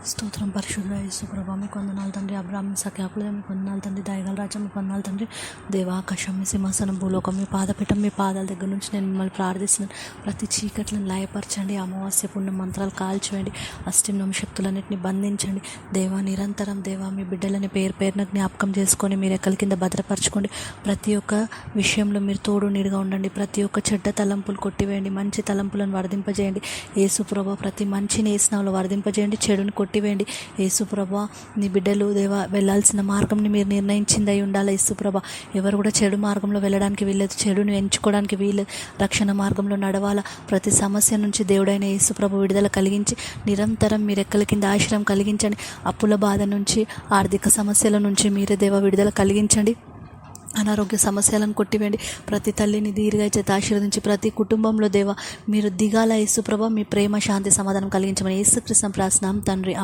స్తోత్రం పరిశుద్ధ యేసు ప్రభా, మీకు వందనాలు తండ్రి. అబ్రాహ్మ సఖ్యాకులు మీకు వందనాలు తండ్రి. దయగల రాజ్యం మీకు వందనాలు తండ్రి. దేవాకాశం మీ సింహాసనం, భూలోకం మీ పాదపీఠం, మీ పాదాల దగ్గర నుంచి నేను మిమ్మల్ని ప్రార్థిస్తున్నాను. ప్రతి చీకట్లను లయపరచండి. అమావాస్య పుణ్య మంత్రాలు కాల్చివేయండి. అష్టిన్నం శక్తులన్నింటినీ బంధించండి. దేవా నిరంతరం దేవా మీ బిడ్డలని పేరు పేరున జ్ఞాపకం చేసుకొని మీరు ఎక్కల కింద భద్రపరచుకోండి. ప్రతి ఒక్క విషయంలో మీరు తోడు నీడుగా ఉండండి. ప్రతి ఒక్క చెడ్డ తలంపులు కొట్టివేయండి. మంచి తలంపులను వర్ధింపజేయండి. యేసు ప్రభా, ప్రతి మంచిని యేసునామములో వర్ధింపజేయండి. చెడుని కొట్టివేయండి. యేసు ప్రభా, నీ బిడ్డలు దేవా వెళ్ళాల్సిన మార్గంని మీరు నిర్ణయించిందై ఉండాలి. యేసు ప్రభా, ఎవరు కూడా చెడు మార్గంలో వెళ్ళడానికి వీల్లేదు. చెడుని ఎంచుకోవడానికి వీల్లేదు. రక్షణ మార్గంలో నడవాలా. ప్రతి సమస్య నుంచి దేవుడైన యేసు ప్రభు విడుదల కలిగించి నిరంతరం మీరు ఎక్కల కింద ఆశ్రయం కలిగించండి. అప్పుల బాధ నుంచి, ఆర్థిక సమస్యల నుంచి మీరే దేవా విడుదల కలిగించండి. అనారోగ్య సమస్యలను కొట్టివేయండి. ప్రతి తల్లిని దీర్ఘ చేత ఆశీర్వదించి ప్రతి కుటుంబంలో దేవా మీరు దిగాల యేసు ప్రభా, మీ ప్రేమ శాంతి సమాధానం కలిగించమని యేసుక్రీస్తు ప్రార్థిస్తున్నాం తండ్రి.